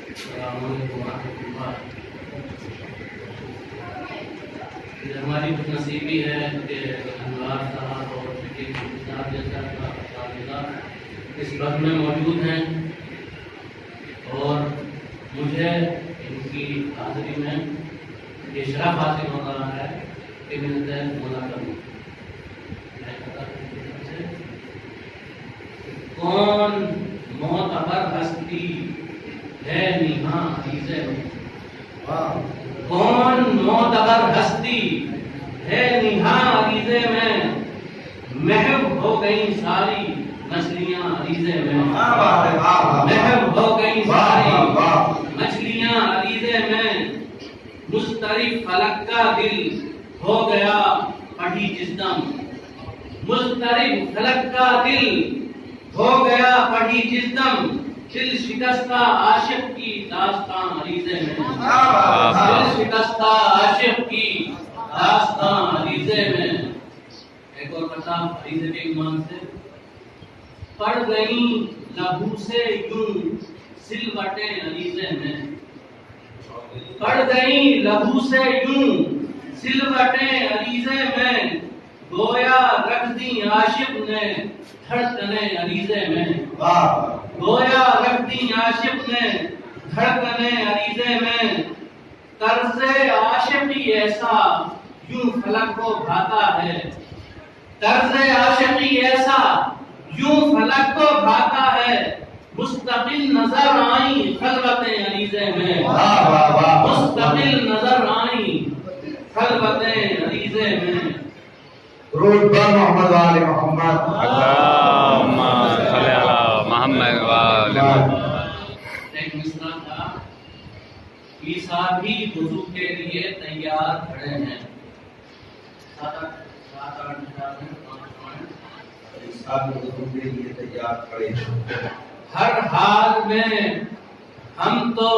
السلام علیکم ورحمۃ اللہ۔ یہ ہماری خوش نصیبی ہے کہ انوار صاحب اور شکیل صاحب جیسا اساتذہ اس وقت میں موجود ہیں اور مجھے ان کی حاضری میں یہ شرف حاصل ہو رہا ہے کہ میں ان سے ملاقات کروں۔ کون معتبر ہستی ہے نہاں عریضے میں، کون معتبر ہستی ہے نہاں عریضے میں، محو ہو گئی ساری مچھلیاں عریضے میں، محو ہو گئی ساری مچھلیاں عریضے میں، مضطرب فلک کا دل ہو گیا پڑھی جس دم، مضطرب فلک کا دل ہو گیا پڑھی جس دم، دل شکستہ عاشق کی داستان عریضے میں، دل شکستہ عاشق کی داستان عریضے میں۔ ایک اور قطعہ عریضے کے ایمان سے، پڑ گئیں لہو سے یوں سلوٹیں عریضے میں، پڑ گئیں لہو سے یوں سلوٹیں عریضے میں، گویا رکھ دی عاشق نے دھڑکنیں عریضے میں، گویا رکھ دی عاشق نے دھڑکنیں عریضے میں، طرز عاشقی ایسا یوں فلک کو بھاتا ہے، طرز عاشقی ایسا یوں فلک کو بھاتا ہے، مستقل نظر آئیں خلوتیں عریضے میں، مستقل نظر آئیں خلوتیں عریضے میں۔ درود بر محمد و آل محمد، اللہم صلی علی محمد و آل محمد۔ ایک مصرع تھا، عیسیٰ بھی وضو کے لیے تیار کھڑے ہیں، سات آٹھ کے لیے تیار کھڑے ہیں، ہر حال میں ہم تو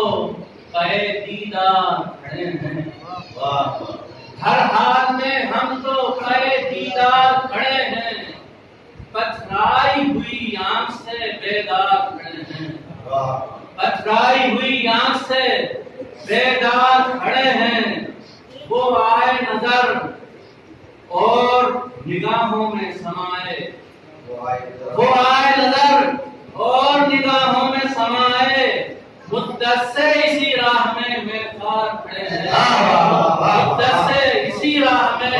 پے دیدار کھڑے ہیں، ہر حال میں ہم تو پے دیدار کھڑے ہیں، پتھرائی ہوئی آنکھ سے بیدار کھڑے ہیں، پتھرائی ہوئی آنکھ سے بیدار کھڑے ہیں، وہ آئے نظر اور نگاہوں میں سمائے، وہ آئے نظر اور نگاہوں میں سمائے، مدت سے اسی راہ میں خار کھڑے ہیں، مدت سے اسی راہ میں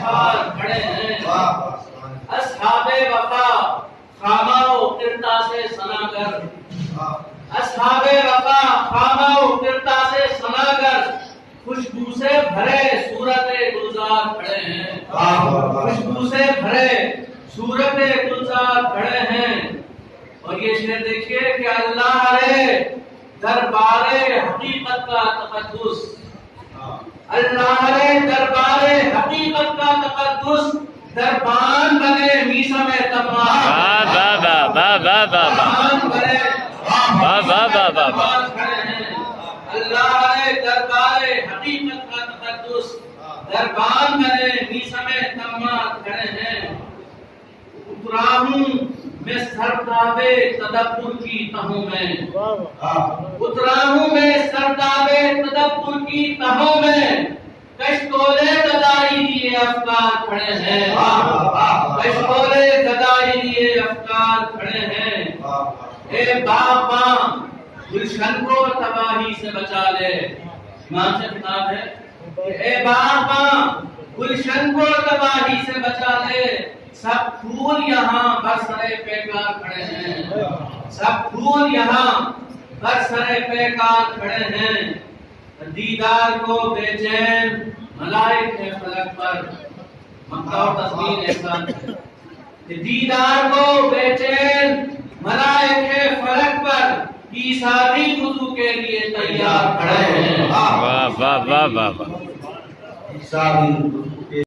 خار کھڑے ہیں، اصحاب وفا خامہ و کرتا سے سنا کر، اصحاب وفا خامہ و کرتا سے سنا کر، خوشبو سے بھرے صورت گلزار کھڑے ہیں، خوشبو سے بھرے صورت گلزار کھڑے ہیں۔ اور یہ شعر دیکھیے کہ اللہ رے دربار حقیقت کا تقدس، اللہ رے دربار حقیقت کا تقدس، دربان بنے میسم تمام، دربان بنے اللہ رے دربار حقیقت کا تقدس، دربان بنے میسم تمام کھڑے ہیں، اترا ہوں میں سرداب تدبر کی تہوں میں، اترا ہوں میں سرداب تدبر کی تہوں میں، کشتولے گدائی لیے افکار کھڑے ہیں، کشتولے گدائی لیے افکار کھڑے ہیں، اے باغباں گلشن کو تباہی سے بچا لے، امام سے خطاب ہے، اے باغباں گلشن کو تباہی سے بچا لے، سب پھول یہاں برسرے پیکار کھڑے ہیں، سب پھول یہاں برسرے پیکار کھڑے ہیں، دیدار کو بے چین ملائک ہے فلک پر، مکہ اور تسبیح احسان ہے، دیدار کو بے چین ملائک ہے فلک پر، عیسیٰ بھی وضو کے لیے تیار کھڑے ہیں۔ واہ واہ واہ واہ واہ۔ عیسیٰ بھی